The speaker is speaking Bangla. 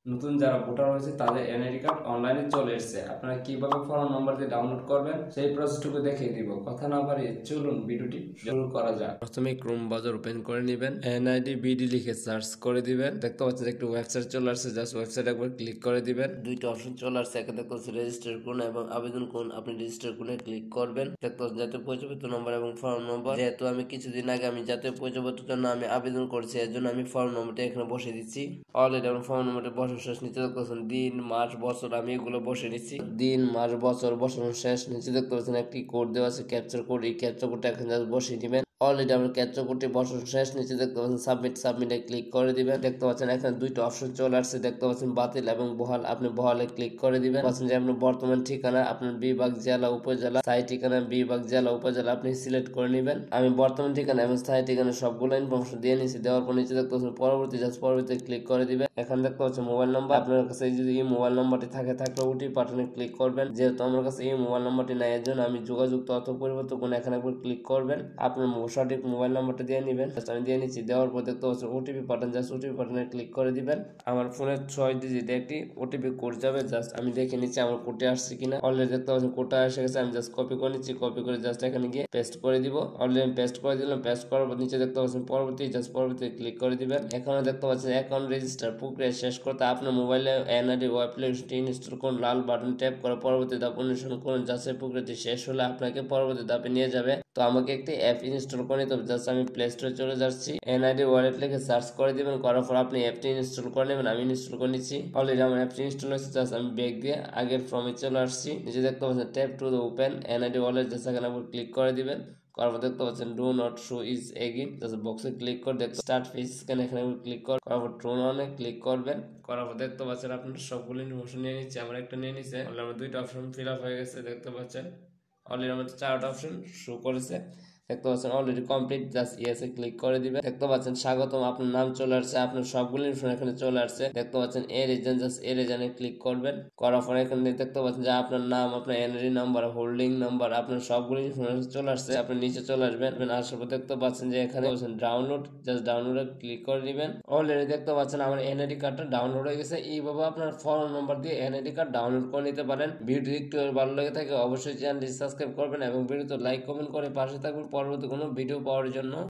নতুন যারা ভোটার হয়েছে তাদের এনআইডি কার্ড অনলাইনে চলে এসেছে। আপনারা কিভাবে ফোন নম্বর দিয়ে ডাউনলোড করবেন সেই প্রসেসটুকু দেখিয়ে দিব। কথা না বাড়িয়ে চলুন ভিডিওটি শুরু করা যাক। প্রথমে ক্রোম ব্রাউজার ওপেন করে নেবেন, এনআইডি বিডি লিখে সার্চ করে দিবেন। দেখতে পাচ্ছেন একটি ওয়েবসাইট চলে আসছে, জাস্ট ওয়েবসাইট একবার ক্লিক করে দিবেন। দুইটা অপশন চলে আসছে, একে দেখতে পাচ্ছেন রেজিস্টার করুন এবং আবেদন করুন। আপনি রেজিস্টার করলে ক্লিক করবেন। দেখতে পাচ্ছেন জাতীয় পরিচয়পত্র নম্বর এবং ফর্ম নম্বর। যেহেতু আমি কিছুদিন আগে আমি জাতীয় পরিচয়পত্রের জন্য আমি আবেদন করছি, এর জন্য আমি ফর্ম নম্বরটা এখানে বসে দিচ্ছি। অলরেডি আমার ফর্ম নম্বরটা বসানো শেষ। নিচে দেখতে পাচ্ছেন দিন মাস বছর, আমি এগুলো বসে নিচ্ছি। দিন মাস বছর বসানো শেষ। নিচে দেখতে পাচ্ছেন একটি কোড দেওয়া আছে, ক্যাপচার কোড। এই ক্যাপচার কোডটা এখন জাস্ট বসিয়ে দিবেন। অলরেডি আমার ক্যাপচার কোডটি বসানো শেষ। নিচে দেখতে পাচ্ছেন সাবমিটে ক্লিক করে দিবেন। দেখতে পাচ্ছেন এখানে দুইটা অপশন চলে আসছে, দেখতে পাচ্ছেন বাতিল এবং বহাল। আপনি বহালে ক্লিক করে দিবেন। পাচ্ছেন যে আপনার বর্তমান ঠিকানা, আপনার বিভাগ, জেলা, উপজেলা, স্থায়ী ঠিকানা, বিভাগ, জেলা, উপজেলা আপনি সিলেক্ট করে নেবেন। আমি বর্তমান ঠিকানা এবং স্থায়ী ঠিকানা সবগুলো ইনফরমেশন দিয়ে নিচ্ছি। দেওয়ার পর নিচে দেখতে পাচ্ছেন পরবর্তী ক্লিক করে দিবেন। এখানে দেখতে পাচ্ছেন মোবাইল নাম্বার। আপনার কাছে যদি এই মোবাইল নাম্বারটি থাকে থাকলে ওটিপি পাঠানো ক্লিক করবেন। যেহেতু আমার কাছে এই মোবাইল নাম্বারটি নাই, এর জন্য আমি যোগাযোগ তথ্য পরিবর্তন করে এখানে একবার ক্লিক করবেন। আপনার সঠিক মোবাইল নাম্বারটা দিয়ে নেবেন। আমি দিয়ে নিচ্ছি। দেওয়ার পর দেখতে পাচ্ছেন ওটিপি পাঠান, জাস্ট ওটিপি পাঠানে ক্লিক করে দিবেন। আমার ফোনের 6 ডিজিট একটি ওটিপি কোড যাবে, জাস্ট আমি দেখে নিচ্ছি আমার কোডটি আসছে কিনা। অলরেডি দেখতে পাচ্ছেন কোডটা এসে গেছে। আমি জাস্ট কপি করে নিচ্ছি, কপি করে জাস্ট এখানে গিয়ে পেস্ট করে দিব। অলরেডি আমি পেস্ট করে দিলাম। পেস্ট করার পর নিচে দেখতে পাচ্ছেন পরবর্তী ক্লিক করে দিবেন। এখানে দেখতে পাচ্ছেন অ্যাকাউন্ট রেজিস্টার প্রক্রিয়া শেষ করতে আপনার মোবাইলে এনআইডি অ্যাপ্লিকেশনটি ইনস্টল করুন। লাল বাটন ট্যাপ করে পরবর্তী ধাপ অনুসরণ করুন। যাচাই প্রক্রিয়াটি শেষ হলে আপনাকে পরবর্তী ধাপে নিয়ে যাবে। তো আমাকে একটি অ্যাপ ইনস্টল করে নিতে হবে। জাস্ট আমি প্লে স্টোরে চলে যাচ্ছি, এনআইডি ওয়ালেট লিখে সার্চ করে দিবেন। করার পর আপনি অ্যাপটি ইনস্টল করে নেবেন। আমি ইনস্টল করে নিচ্ছি। অলরেডি আমার অ্যাপটি ইনস্টল হয়েছে। জাস্ট আমি ব্যাক দিয়ে আগের ফর্মে চলে আসছি। নিচে দেখতে পাচ্ছেন tap to the open NID wallet, just এখানে আপনি ক্লিক করে দিবেন। করার পর দেখতে পাচ্ছেন do not show is again, just বক্সে ক্লিক করে দেখতে স্টার্ট ফেস স্ক্যান এখানে ক্লিক করার পর ট্রুন অনে ক্লিক করবেন। করার পর দেখতে পাচ্ছেন আপনার সবগুলো ইনফরমেশন নিয়ে নিচ্ছে। আমার একটা নিয়ে নিচ্ছে। অলরেডি আমার দুইটা অপশন ফিল আপ হয়ে গেছে, দেখতে পাচ্ছেন। অলরেডি আমাদের 4টা অপশন শো করেছে, দেখতে পাচ্ছেন। অলরেডি কমপ্লিট, জাস্ট ইয়েসে ক্লিক করে দিবেন। দেখতে পাচ্ছেন স্বাগতম, আপনার নাম চলে আসছে, আপনার সবগুলো ইনফরমেশন এখানে চলে আসছে। দেখতে পাচ্ছেন এ রিজন, জাস্ট এ রিজনে ক্লিক করবেন। করার পরে এখানে দেখতে পাচ্ছেন যে আপনার নাম, আপনার এনআইডি নাম্বার, হোল্ডিং নাম্বার, আপনার সবগুলো ইনফরমেশন চলে আসছে। আপনি নিচে চলে আসবেন। আসার পর দেখতে পাচ্ছেন যে এখানে ডাউনলোড, জাস্ট ডাউনলোডে ক্লিক করে দিবেন। অলরেডি দেখতে পাচ্ছেন আমার এনআইডি কার্ডটা ডাউনলোড হয়ে গেছে। এইভাবে আপনার ফোন নম্বর দিয়ে এনআইডি কার্ড ডাউনলোড করে নিতে পারেন। ভিডিও একটু ভালো লেগে থাকে অবশ্যই চ্যানেলটি সাবস্ক্রাইব করবেন এবং ভিডিওতে লাইক কমেন্ট করে পাশে থাকবেন পরবর্তী কোনো ভিডিও পাওয়ার জন্য।